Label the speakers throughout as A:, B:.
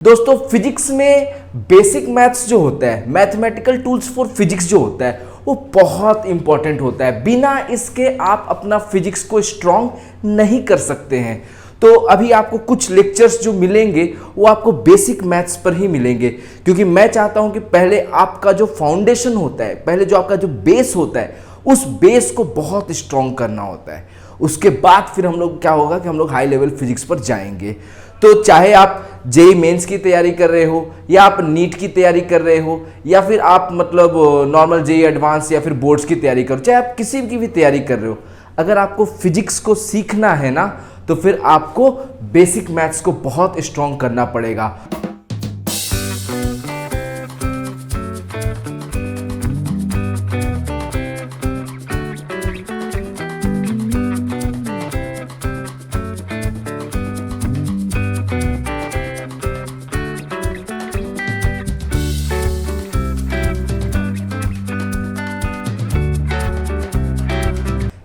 A: दोस्तों फिजिक्स में basic maths जो होता है, मैथमेटिकल टूल्स फॉर फिजिक्स जो होता है वो बहुत इंपॉर्टेंट होता है। बिना इसके आप अपना फिजिक्स को स्ट्रांग नहीं कर सकते हैं। तो अभी आपको कुछ लेक्चर्स जो मिलेंगे वो आपको बेसिक मैथ्स पर ही मिलेंगे, क्योंकि मैं चाहता हूं कि पहले आपका जो फाउंडेशन होता है, पहले जो आपका जो बेस होता है, उस बेस को बहुत स्ट्रांग करना होता है। उसके बाद फिर हम लोग क्या होगा कि हम लोग हाई लेवल फिजिक्स पर जाएंगे। तो चाहे आप जेई मेंस की तैयारी कर रहे हो, या आप नीट की तैयारी कर रहे हो, या फिर आप मतलब नॉर्मल जेई एडवांस या फिर बोर्ड्स की तैयारी करो, चाहे आप किसी की भी तैयारी कर रहे हो, अगर आपको फिजिक्स को सीखना है ना, तो फिर आपको बेसिक मैथ्स को बहुत स्ट्रांग करना पड़ेगा।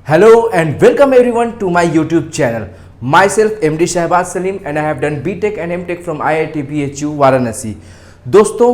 A: Hello and welcome everyone to my YouTube channel. Myself MD Shahbaz Salim and I have done BTech and MTech from IIT BHU Varanasi. दोस्तों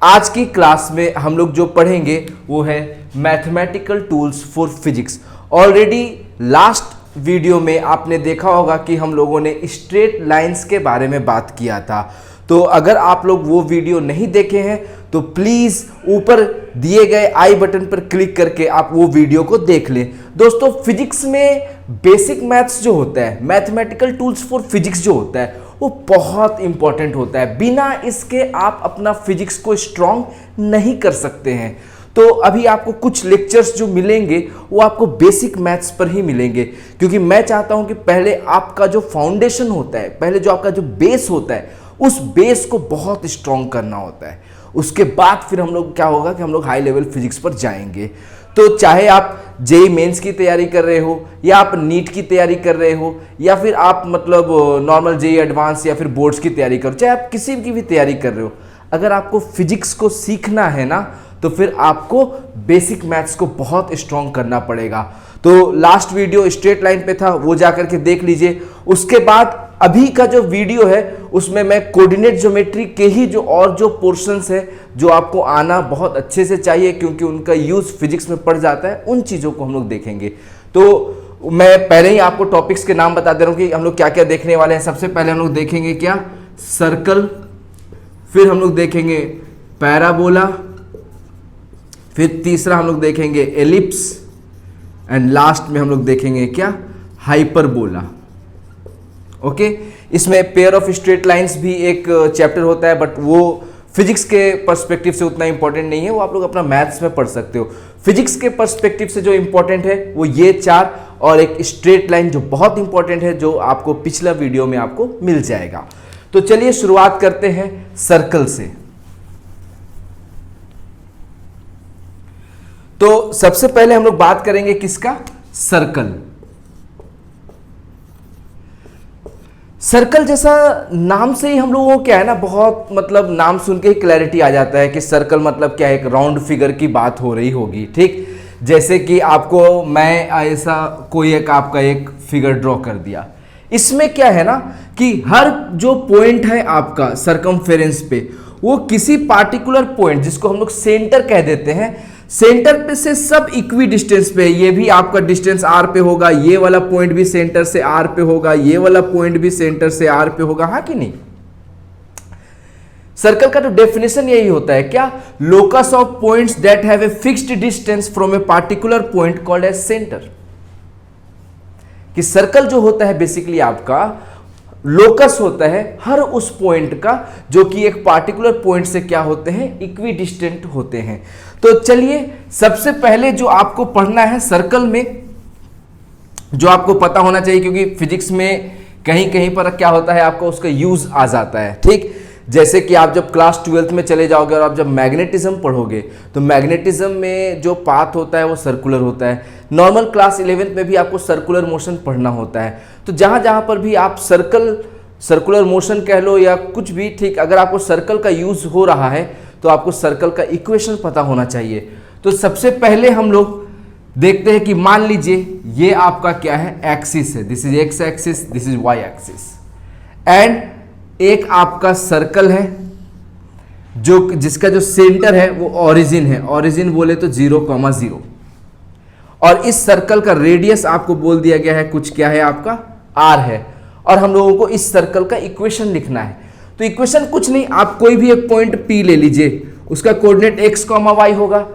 A: आज की क्लास में हम लोग जो पढ़ेंगे वो है mathematical tools for physics. Already last video में आपने देखा होगा कि हम लोगों ने स्ट्रेट लाइंस के बारे में बात किया था। तो अगर आप लोग वो वीडियो नहीं देखे हैं तो प्लीज़ ऊपर दिए गए आई बटन पर क्लिक करके आप वो वीडियो को देख लें। दोस्तों फिजिक्स में बेसिक मैथ्स जो होता है, मैथमेटिकल टूल्स फॉर फिजिक्स जो होता है वो बहुत इंपॉर्टेंट होता है। बिना इसके आप अपना फिजिक्स को स्ट्रांग नहीं कर सकते हैं। तो अभी आपको कुछ लेक्चर्स जो मिलेंगे वो आपको बेसिक मैथ्स पर ही मिलेंगे, क्योंकि मैं चाहता हूं कि पहले आपका जो फाउंडेशन होता है, पहले जो आपका जो बेस होता है, उस बेस को बहुत स्ट्रांग करना होता है। उसके बाद फिर हम लोग क्या होगा कि हम लोग हाई लेवल फिजिक्स पर जाएंगे। तो चाहे आप जेई मेंस की तैयारी कर रहे हो, या आप नीट की तैयारी कर रहे हो, या फिर आप मतलब नॉर्मल जेई एडवांस या फिर बोर्ड्स की तैयारी करो, चाहे आप किसी की भी तैयारी कर रहे हो, अगर आपको फिजिक्स को सीखना है ना, तो फिर आपको बेसिक मैथ्स को बहुत स्ट्रांग करना पड़ेगा। तो लास्ट वीडियो स्ट्रेट लाइन पे था, वो जाकर के देख लीजिए। उसके बाद अभी का जो वीडियो है उसमें मैं कोऑर्डिनेट ज्योमेट्री के ही जो पोर्शंस है जो आपको आना बहुत अच्छे से चाहिए, क्योंकि उनका यूज फिजिक्स में पड़ जाता है, उन चीज़ों को हम लोग देखेंगे। तो मैं पहले ही आपको टॉपिक्स के नाम बता दे रहा हूँ कि हम लोग क्या क्या देखने वाले हैं। सबसे पहले हम लोग देखेंगे क्या, सर्कल, फिर हम लोग देखेंगे पैराबोला, फिर तीसरा हम लोग देखेंगे एलिप्स, एंड लास्ट में हम लोग देखेंगे क्या, हाइपरबोला। ओके इसमें पेयर ऑफ स्ट्रेट लाइंस भी एक चैप्टर होता है, बट वो फिजिक्स के पर्सपेक्टिव से उतना इंपॉर्टेंट नहीं है, वो आप लोग अपना मैथ्स में पढ़ सकते हो। फिजिक्स के पर्सपेक्टिव से जो इंपॉर्टेंट है वो ये चार, और एक स्ट्रेट लाइन जो बहुत इंपॉर्टेंट है, जो आपको पिछला वीडियो में आपको मिल जाएगा। तो चलिए शुरुआत करते हैं सर्कल से। तो सबसे पहले हम लोग बात करेंगे किसका, सर्कल। सर्कल जैसा नाम से ही हम लोगों को क्या है ना, बहुत मतलब नाम सुन के ही क्लैरिटी आ जाता है कि सर्कल मतलब क्या है, एक राउंड फिगर की बात हो रही होगी। ठीक, जैसे कि आपको मैं ऐसा कोई एक आपका एक फिगर ड्रॉ कर दिया, इसमें क्या है ना कि हर जो पॉइंट है आपका सर्कमफेरेंस पे, वो किसी पार्टिकुलर पॉइंट जिसको हम लोग सेंटर कह देते हैं, सेंटर पे से सब इक्वी डिस्टेंस पे, ये भी आपका डिस्टेंस आर पे होगा, ये वाला पॉइंट भी सेंटर से आर पे होगा, ये वाला पॉइंट भी सेंटर से आर पे होगा, हाँ कि नहीं। सर्कल का तो डेफिनेशन यही होता है क्या, locus of points that have a fixed distance from a particular point called as centre. कि सर्कल जो होता है बेसिकली आपका लोकस होता है हर उस पॉइंट का जो कि एक पार्टिकुलर पॉइंट से क्या होते हैं, इक्वी डिस्टेंट होते हैं। तो चलिए सबसे पहले जो आपको पढ़ना है सर्कल में, जो आपको पता होना चाहिए, क्योंकि फिजिक्स में कहीं कहीं पर क्या होता है आपको उसका यूज आ जाता है। ठीक, जैसे कि आप जब क्लास 12th में चले जाओगे और आप जब मैग्नेटिज्म पढ़ोगे, तो मैग्नेटिज्म में जो पाथ होता है वो सर्कुलर होता है। नॉर्मल क्लास 11th में भी आपको सर्कुलर मोशन पढ़ना होता है। तो जहाँ जहाँ पर भी आप सर्कुलर मोशन कह लो या कुछ भी, ठीक, अगर आपको सर्कल का यूज हो रहा है तो आपको सर्कल का इक्वेशन पता होना चाहिए। तो सबसे पहले हम लोग देखते हैं कि मान लीजिए ये आपका क्या है, एक्सिस है, this is x axis, this is y axis, and एक आपका सर्कल है जो जिसका जो सेंटर है वो ओरिजिन है, ओरिजिन बोले तो 0,0, और इस सर्कल का रेडियस आपको बोल दिया गया है कुछ क्या है आपका r है, और हम लोगों को इस सर्कल का इक्वेशन लिखना है। तो इक्वेशन कुछ नहीं, आप कोई भी एक पॉइंट P ले लीजिए, उसका कोऑर्डिनेट x, y होगा।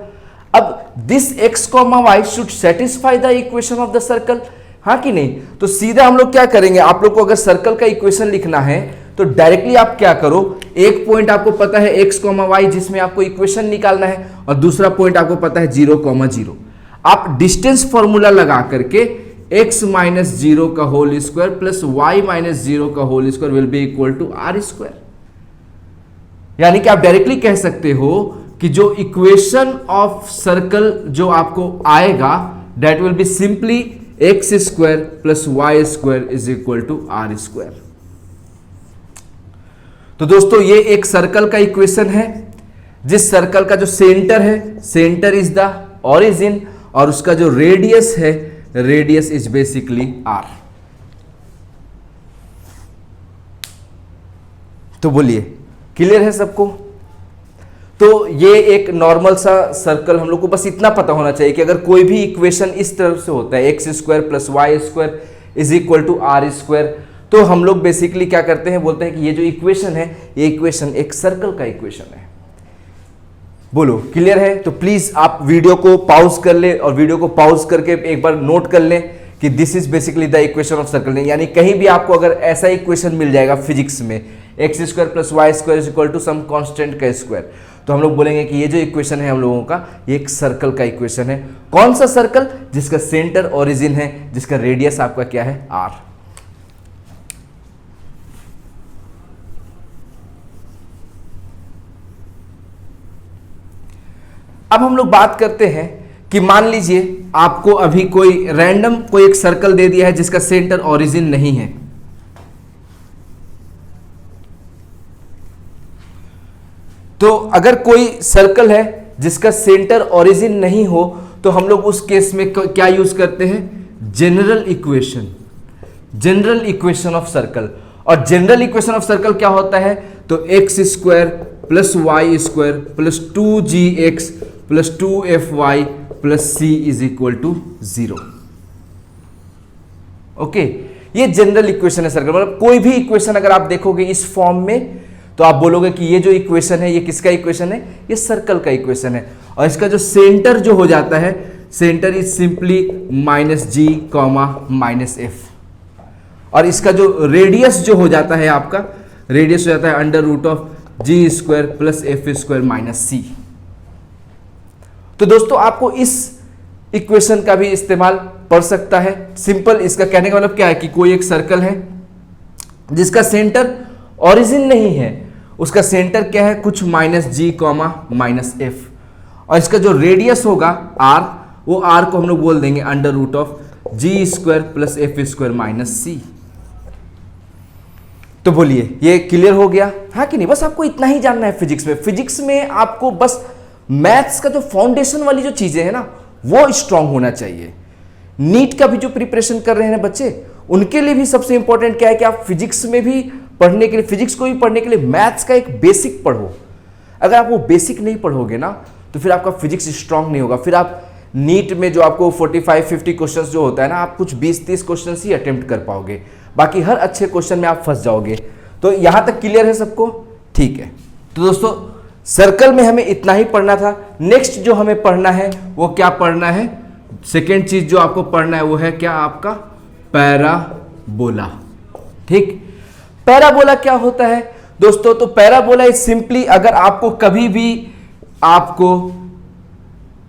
A: अब this x, y should satisfy the equation of the circle, हाँ कि नहीं? तो सीधा हम लोग क्या करेंगे, आप लोग को अगर सर्कल का इक्वेशन लिखना है तो डायरेक्टली आप क्या करो, एक पॉइंट आपको पता है x, y जिसमें आपको इक्वेशन निकालना है, और दूसरा पॉइंट आपको पता है 0,0। आप डिस्टेंस फॉर्मूला लगा करके x माइनस 0 का whole square plus y minus 0 का whole square will be equal to r square. यानी कि आप डायरेक्टली कह सकते हो कि जो इक्वेशन ऑफ सर्कल जो आपको आएगा that will be simply x square plus y square is equal to r square. तो दोस्तों ये एक सर्कल का इक्वेशन है, जिस सर्कल का जो सेंटर है, सेंटर इज द ओरिजिन, और उसका जो रेडियस है, रेडियस इज बेसिकली r। तो बोलिए क्लियर है सबको? तो ये एक नॉर्मल सा सर्कल, हम लोग को बस इतना पता होना चाहिए कि अगर कोई भी इक्वेशन इस तरफ से होता है x square plus y square is equal to r square, तो हम लोग बेसिकली क्या करते हैं, बोलते हैं कि ये जो इक्वेशन है, ये इक्वेशन एक सर्कल का इक्वेशन है। बोलो क्लियर है? तो प्लीज आप वीडियो को पॉज कर ले, और वीडियो को पॉज करके एक बार नोट कर लें कि this is basically the equation of circle. यानी कहीं भी आपको अगर ऐसा इक्वेशन मिल जाएगा फिजिक्स में, x square plus y square is equal to some constant का स्क्वायर, तो हम लोग बोलेंगे कि ये जो इक्वेशन है हम लोगों का, ये एक सर्कल का इक्वेशन है। कौन सा सर्कल? जिसका सेंटर ओरिजिन है, जिसका रेडियस आपका क्या है, r। अब हम लोग बात करते हैं कि मान लीजिए आपको अभी कोई रैंडम कोई एक सर्कल दे दिया है जिसका सेंटर ओरिजिन नहीं है। तो अगर कोई सर्कल है जिसका सेंटर ओरिजिन नहीं हो, तो हम लोग उस केस में क्या यूज करते हैं, general equation, general equation of circle. और जनरल इक्वेशन ऑफ सर्कल क्या होता है, तो x square plus y square plus 2gx plus 2fy plus c is equal to 0। Okay, ये जनरल इक्वेशन है सर्कल। मतलब कोई भी इक्वेशन अगर आप देखोगे इस फॉर्म में, तो आप बोलोगे कि ये जो इक्वेशन है, ये किसका इक्वेशन है, ये सर्कल का इक्वेशन है। और इसका जो सेंटर जो हो जाता है, centre is simply -g, -f। और इसका जो रेडियस जो हो जाता है, आपका रेडियस हो जाता है √g square plus f square minus c। तो दोस्तों आपको इस इक्वेशन का भी इस्तेमाल पढ़ सकता है। सिंपल इसका कहने का मतलब क्या है कि कोई एक सर्कल है जिसका सेंटर ओरिजिन नहीं है, उसका सेंटर क्या है, कुछ -g, -f, और इसका जो रेडियस होगा r, वो r को हम लोग बोल देंगे √g square plus f square minus c। तो बोलिए ये क्लियर हो गया, हाँ कि नहीं? बस आपको इतना ही जानना है फिजिक्स में। फिजिक्स में आपको बस मैथ्स का जो फाउंडेशन वाली जो चीजें हैं ना, वो स्ट्रांग होना चाहिए। नीट का भी जो प्रिपरेशन कर रहे हैं ना बच्चे, उनके लिए भी सबसे इंपॉर्टेंट क्या है कि आप फिजिक्स में भी पढ़ने के लिए, फिजिक्स को भी पढ़ने के लिए मैथ्स का एक बेसिक पढ़ो। अगर आप वो बेसिक नहीं पढ़ोगे ना, तो फिर आपका फिजिक्स स्ट्रांग नहीं होगा। फिर आप नीट में जो आपको 45-50 क्वेश्चन जो होता है ना, आप कुछ 20-30 क्वेश्चन ही अटेम्प्ट कर पाओगे, बाकी हर अच्छे क्वेश्चन में आप फंस जाओगे। तो यहां तक क्लियर है सबको? ठीक है। तो दोस्तों सर्कल में हमें इतना ही पढ़ना था। नेक्स्ट जो हमें पढ़ना है वो क्या पढ़ना है, सेकेंड चीज जो आपको पढ़ना है वो है क्या, आपका पैराबोला। ठीक, पैराबोला क्या होता है दोस्तों? तो पैराबोला इज सिंपली, अगर आपको कभी भी आपको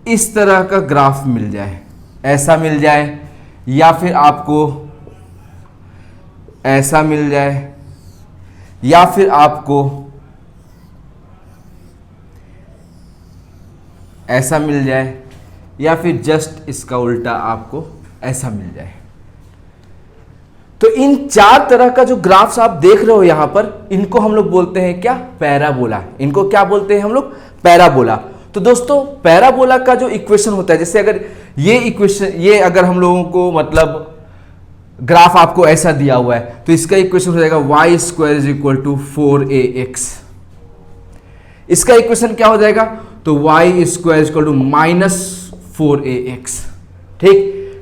A: इस तरह का ग्राफ मिल जाए, ऐसा मिल जाए, या फिर आपको ऐसा मिल जाए, या फिर आपको ऐसा मिल जाए, या फिर जस्ट इसका उल्टा आपको ऐसा मिल जाए, तो इन चार तरह का जो ग्राफ्स आप देख रहे हो यहां पर, इनको हम लोग बोलते हैं क्या, पैराबोला। इनको क्या बोलते हैं हम लोग, पैराबोला। तो दोस्तों पैराबोला का जो इक्वेशन होता है, जैसे अगर ये इक्वेशन, ये अगर हम लोगों को मतलब ग्राफ आपको ऐसा दिया हुआ है तो इसका इक्वेशन हो जाएगा y square is equal to 4ax। इसका इक्वेशन क्या हो जाएगा, तो y square is equal to -4ax। ठीक,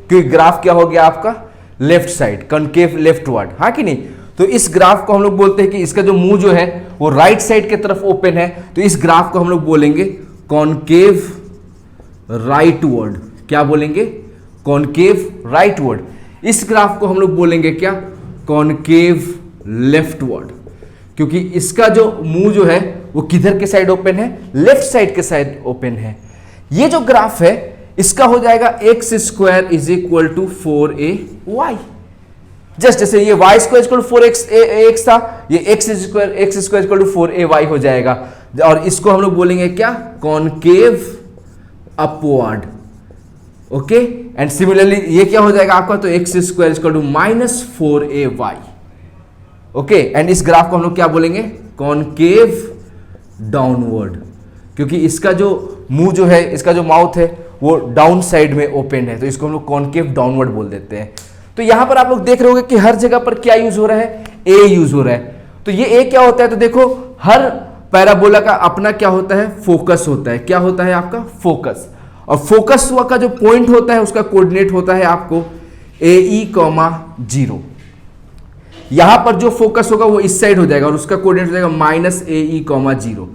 A: क्योंकि ग्राफ क्या हो गया आपका लेफ्ट साइड, कनकेव लेफ्टवर्ड, हाँ कि नहीं। तो इस ग्राफ को हम लोग बोलते हैं कि इसका जो मुंह जो है वो राइट साइड की तरफ ओपन है, तो इस ग्राफ को हम लोग बोलेंगे कॉनकेव राइटवर्ड। क्या बोलेंगे, कॉनकेव राइटवर्ड। इस ग्राफ को हम लोग बोलेंगे क्या, कॉनकेव लेफ्टवर्ड, क्योंकि इसका जो मुंह जो है वो किधर के साइड ओपन है, लेफ्ट साइड के साइड ओपन है। ये जो ग्राफ है इसका हो जाएगा x square is equal to 4ay। Just जैसे ये y square equal to 4x था, ये x square equal to 4ay हो जाएगा, और इसको हम लोग बोलेंगे क्या, concave upward. Okay, and similarly ये क्या हो जाएगा आपका, तो x square equal to -4ay। Okay, and इस ग्राफ को हम लोग क्या बोलेंगे, कॉनकेव डाउनवर्ड, क्योंकि इसका जो मुंह जो है, इसका जो माउथ है वो डाउन साइड में ओपन है, तो इसको हम लोग कॉनकेव डाउनवर्ड बोल देते हैं। तो यहां पर आप लोग देख रहे होंगे कि हर जगह पर क्या यूज हो रहा है, ए यूज हो रहा है। तो ये ए क्या होता है, तो देखो हर पैराबोला का अपना क्या होता है, फोकस होता है। क्या होता है आपका, फोकस। और फोकस हुआ का जो पॉइंट होता है उसका कोऑर्डिनेट होता है आपको AE, 0। यहां पर जो फोकस होगा वो इस साइड हो जाएगा और उसका कोऑर्डिनेट हो जाएगा -AE, 0,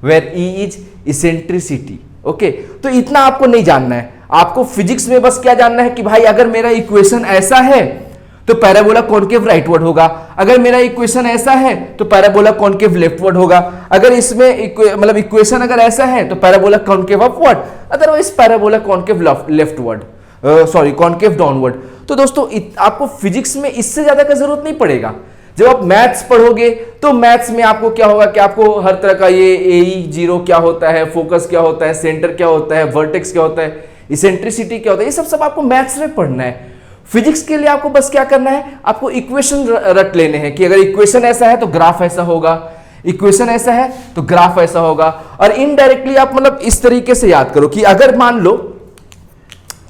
A: where E is eccentricity. Okay, तो इतना आपको नहीं जानना है, आपको फिजिक्स में बस क्या जानना है कि भाई अगर मेरा इक्वेशन ऐसा है तो पैराबोला कॉनकेव राइटवर्ड होगा, अगर मेरा इक्वेशन ऐसा है तो पैराबोला कॉनकेव लेफ्टवर्ड होगा, अगर इसमें मतलब इक्वेशन अगर ऐसा है तो parabola concave upward, otherwise parabola concave leftward, sorry concave downward. तो दोस्तों आपको फिजिक्स में इससे ज्यादा का जरूरत नहीं पड़ेगा। जब आप मैथ्स पढ़ोगे तो मैथ्स में आपको क्या होगा कि आपको हर तरह का ये AE0 क्या होता है, फोकस क्या होता है, सेंटर क्या होता है, वर्टेक्स क्या होता है, इसेंट्रिसिटी क्या होता है, ये सब आपको मैथ्स में पढ़ना है। फिजिक्स के लिए आपको बस क्या करना है, आपको इक्वेशन रट लेने हैं कि अगर इक्वेशन ऐसा है तो ग्राफ ऐसा होगा, इक्वेशन ऐसा है तो ग्राफ ऐसा होगा। और इनडायरेक्टली आप मतलब इस तरीके से याद करो कि अगर मान लो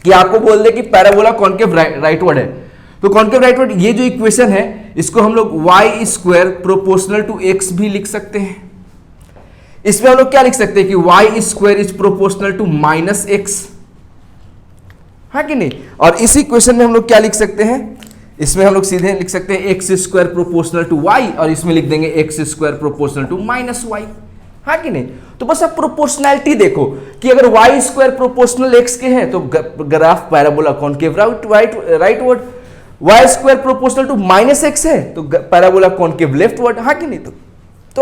A: कि आपको बोल दे कि पैराबोला कॉनकेव राइटवर्ड है, तो कॉनकेव राइटवर्ड ये जो इक्वेशन है इसको हम लोग y square proportional to x भी लिख सकते हैं। इसमें हम लोग क्या लिख सकते हैं कि y square is proportional to -x, हाँ कि नहीं। और इस इक्वेशन में हम लोग क्या लिख सकते हैं, इसमें हम लोग सीधे लिख सकते हैं x square proportional to y, और इसमें लिख देंगे x square proportional to -y, हाँ कि नहीं। तो बस आप प्रोपोर्शनैलिटी देखो कि अगर y स्क्वायर प्रोपोर्शनल x के हैं तो graph parabola concave rightward, y square proportional to -x है तो पैराबोला कॉनकेव लेफ्टवर्ड, हाँ कि नहीं। तो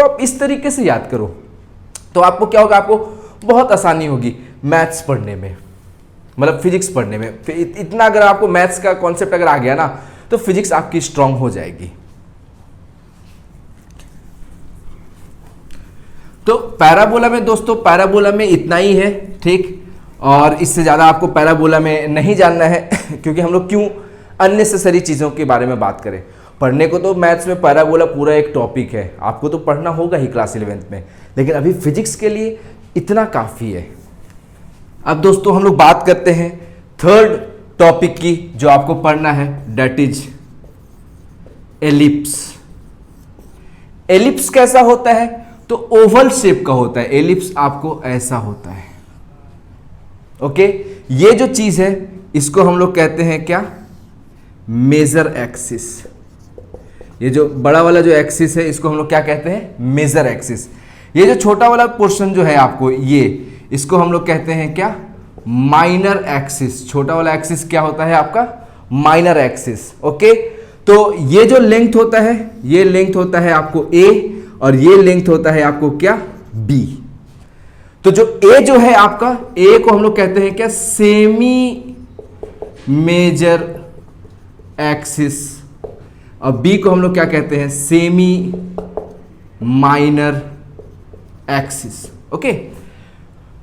A: आप इस तरीके से याद करो तो आपको क्या होगा, आपको बहुत आसानी होगी मैथ्स पढ़ने में, मतलब फिजिक्स पढ़ने में। इतना अगर आपको मैथ्स का कॉन्सेप्ट अगर आ गया ना तो फिजिक्स आपकी स्ट्रांग हो जाएगी। तो पैराबोला में दोस्तों, पैराबोला में इतना ही है, ठीक। और इससे ज़्यादा आपको पैराबोला में नहीं जानना है क्योंकि हम लोग क्यों अननेसेसरी चीज़ों के बारे में बात करें। पढ़ने को तो मैथ्स में पैराबोला पूरा एक टॉपिक है, आपको तो पढ़ना होगा ही क्लास 11th में, लेकिन अभी फिजिक्स के लिए इतना काफ़ी है। अब दोस्तों हम लोग बात करते हैं थर्ड टॉपिक की जो आपको पढ़ना है, डेट इज एलिप्स। एलिप्स कैसा होता है, तो ओवल शेप का होता है। एलिप्स आपको ऐसा होता है, ओके। ये जो चीज है इसको हम लोग कहते हैं क्या, मेजर एक्सिस। ये जो बड़ा वाला जो एक्सिस है इसको हम लोग क्या कहते हैं, मेजर एक्सिस। ये जो छोटा वाला पोर्शन जो है आपको, ये इसको हम लोग कहते हैं क्या, माइनर एक्सिस। छोटा वाला एक्सिस क्या होता है आपका, माइनर एक्सिस, ओके। तो ये जो लेंथ होता है, ये लेंथ होता है आपको ए, और ये लेंथ होता है आपको क्या, बी। तो जो ए जो है आपका, ए को हम लोग कहते हैं क्या, सेमी मेजर एक्सिस, और बी को हम लोग क्या कहते हैं, सेमी माइनर एक्सिस, ओके।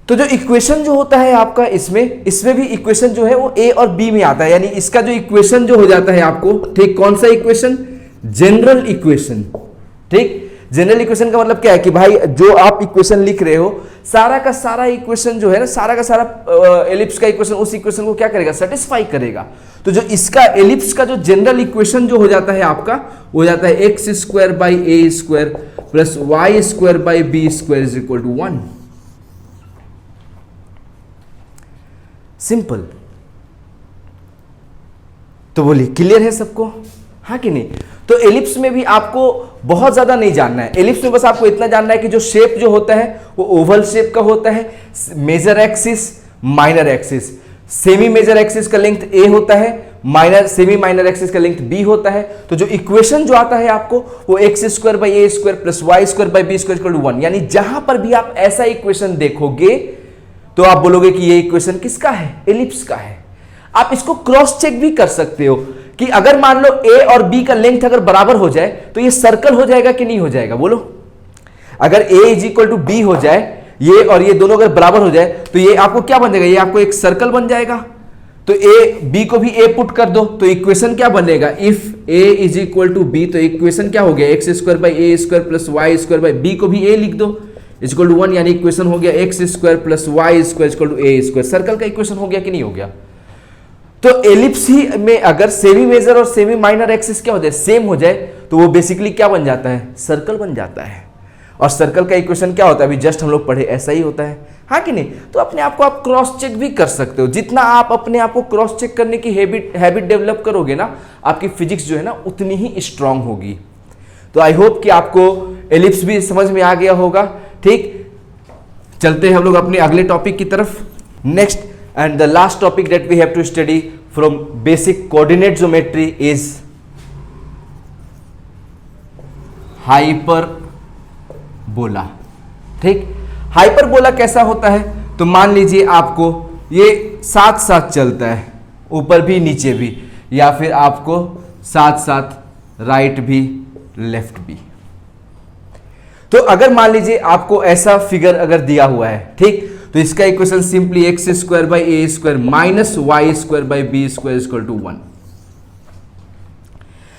A: तो जो इक्वेशन जो होता है आपका इसमें भी इक्वेशन जो है वो ए और बी में आता है, यानी इसका जो इक्वेशन जो हो जाता है आपको, ठीक, कौन सा इक्वेशन, जनरल इक्वेशन, ठीक। जनरल इक्वेशन का मतलब क्या है कि भाई जो आप इक्वेशन लिख रहे हो सारा का सारा इक्वेशन जो है ना, सारा का सारा एलिप्स का इक्वेशन उस इक्वेशन को क्या करेगा, सेटिस्फाई करेगा। तो जो इसका एलिप्स का जो जनरल इक्वेशन जो हो जाता है आपका, हो जाता है x square by a square plus y square by b square is equal to 1। Simple. तो बोलिए क्लियर है सबको, हाँ कि नहीं? तो एलिप्स में भी आपको बहुत ज्यादा नहीं जानना है। एलिप्स में बस आपको इतना जानना है कि जो शेप जो होता है वो ओवल शेप का होता है, major axis, minor axis. Semi major axis का लेंथ ए होता है, सेमी माइनर एक्सिस का लेंथ बी होता है। तो जो इक्वेशन जो आता है आपको वो x square by a square plus y square by b square equal to 1। यानी जहां पर भी आप ऐसा इक्वेशन देखोगे तो आप बोलोगे कि ये इक्वेशन किसका है, एलिप्स का है। आप इसको क्रॉस चेक भी कर सकते हो कि अगर मान लो ए और बी का लेंथ अगर बराबर हो जाए तो ये सर्कल हो जाएगा कि नहीं हो जाएगा, बोलो। अगर ए इज इक्वल टू बी हो जाए, ये और ये दोनों अगर बराबर हो जाए तो ये आपको क्या बन जाएगा, ये आपको एक सर्कल बन जाएगा। तो ए बी को भी ए पुट कर दो तो इक्वेशन क्या बनेगा, if a is equal to b, तो इक्वेशन क्या हो गया, x square by a square plus y square by b को भी ए लिख दो इज इक्वल टू 1। यानी इक्वेशन हो गया x square plus y square equal to a square. Circle का इक्वेशन हो गया कि नहीं हो गया? तो एलिप्स ही में अगर सेमी मेजर और सेमी माइनर एक्सिस क्या हो जाए, सेम हो जाए, तो वो बेसिकली क्या बन जाता है, सर्कल बन जाता है। और सर्कल का इक्वेशन क्या होता है, अभी जस्ट हम लोग पढ़े, ऐसा ही होता है, हाँ कि नहीं? तो अपने आप को आप क्रॉस चेक भी कर सकते हो। जितना आप अपने आप को क्रॉस चेक करने की हैबिट डेवलप करोगे ना, आपकी फिजिक्स जो है ना उतनी ही स्ट्रांग होगी। तो आई होप कि आपको एलिप्स भी समझ में आ गया होगा। ठीक, चलते हैं हम लोग अपने अगले टॉपिक की तरफ। Next and the last topic that we have to study from basic coordinate geometry is hyperbola। ठीक, हाइपरबोला कैसा होता है? तो मान लीजिए आपको ये साथ साथ चलता है, ऊपर भी नीचे भी, या फिर आपको साथ साथ राइट भी लेफ्ट भी। तो अगर मान लीजिए आपको ऐसा फिगर अगर दिया हुआ है, ठीक, तो इसका equation simply x square by a square minus y square by b square equal to 1।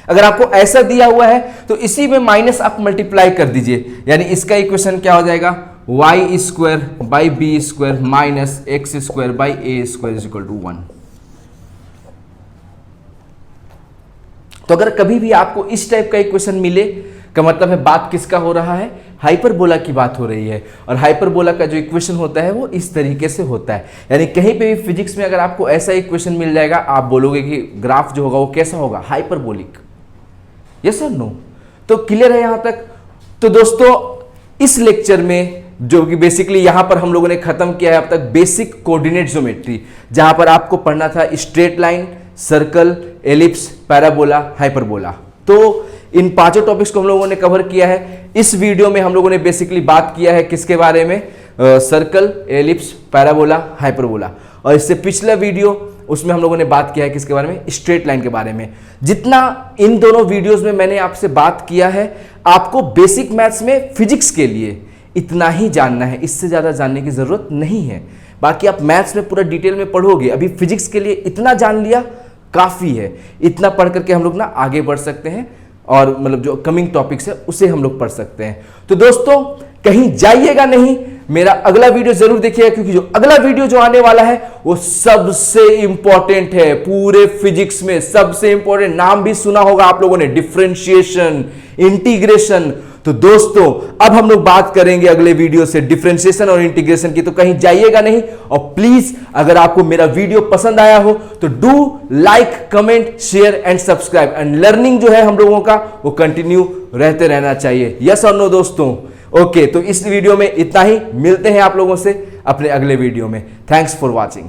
A: अगर आपको ऐसा दिया हुआ है तो इसी में माइनस आप मल्टीप्लाई कर दीजिए, यानी इसका इक्वेशन क्या हो जाएगा, y square by b square minus x square by a square equal to 1। तो अगर कभी भी आपको इस टाइप का इक्वेशन मिले, का मतलब है बात किसका हो रहा है, हाइपरबोला की बात हो रही है। और हाइपरबोला का जो इक्वेशन होता है वो इस तरीके से होता है। यानी कहीं पे भी फिजिक्स में अगर आपको ऐसा इक्वेशन मिल जाएगा, आप बोलोगे कि ग्राफ जो होगा वो कैसा होगा, हाइपरबोलिक। यस और नो? तो क्लियर है यहां तक? तो दोस्तों इस लेक्चर में जो कि बेसिकली यहां पर हम लोगों ने खत्म किया है अब तक बेसिक कोऑर्डिनेट ज्योमेट्री, जहां पर आपको पढ़ना था straight line, circle, ellipse, parabola, hyperbola. तो इन पांचों टॉपिक्स को हम लोगों ने कवर किया है। इस वीडियो में हम लोगों ने बेसिकली बात किया है किसके बारे में, सर्कल, एलिप्स, पैराबोला, हाइपरबोला। और इससे पिछला वीडियो उसमें हम लोगों ने बात किया है किसके बारे में, स्ट्रेट लाइन के बारे में। जितना इन दोनों वीडियोस में मैंने आपसे बात किया है, आपको बेसिक मैथ्स में फिजिक्स के लिए इतना ही जानना है, इससे ज्यादा जानने की जरूरत नहीं है। बाकी आप मैथ्स में पूरा डिटेल में पढ़ोगे, अभी फिजिक्स के लिए इतना जान लिया काफी है। इतना पढ़ करके हम लोग ना आगे बढ़ सकते हैं और मतलब जो कमिंग टॉपिक्स है उसे हम लोग पढ़ सकते हैं। तो दोस्तों कहीं जाइएगा नहीं, मेरा अगला वीडियो जरूर देखिएगा, क्योंकि जो अगला वीडियो जो आने वाला है वो सबसे इंपॉर्टेंट है पूरे फिजिक्स में, सबसे इंपॉर्टेंट। नाम भी सुना होगा आप लोगों ने, डिफरेंशिएशन, इंटीग्रेशन। तो दोस्तों अब हम लोग बात करेंगे अगले वीडियो से डिफरेंशिएशन और इंटीग्रेशन की। तो कहीं जाइएगा नहीं, और प्लीज अगर आपको मेरा वीडियो पसंद आया हो तो do like, comment, share and subscribe. And learning जो है हम लोगों का वो कंटिन्यू रहते रहना चाहिए। यस और नो दोस्तों? ओके, तो इस वीडियो में इतना ही। मिलते हैं आप लोगों से अपने अगले वीडियो में। Thanks for watching.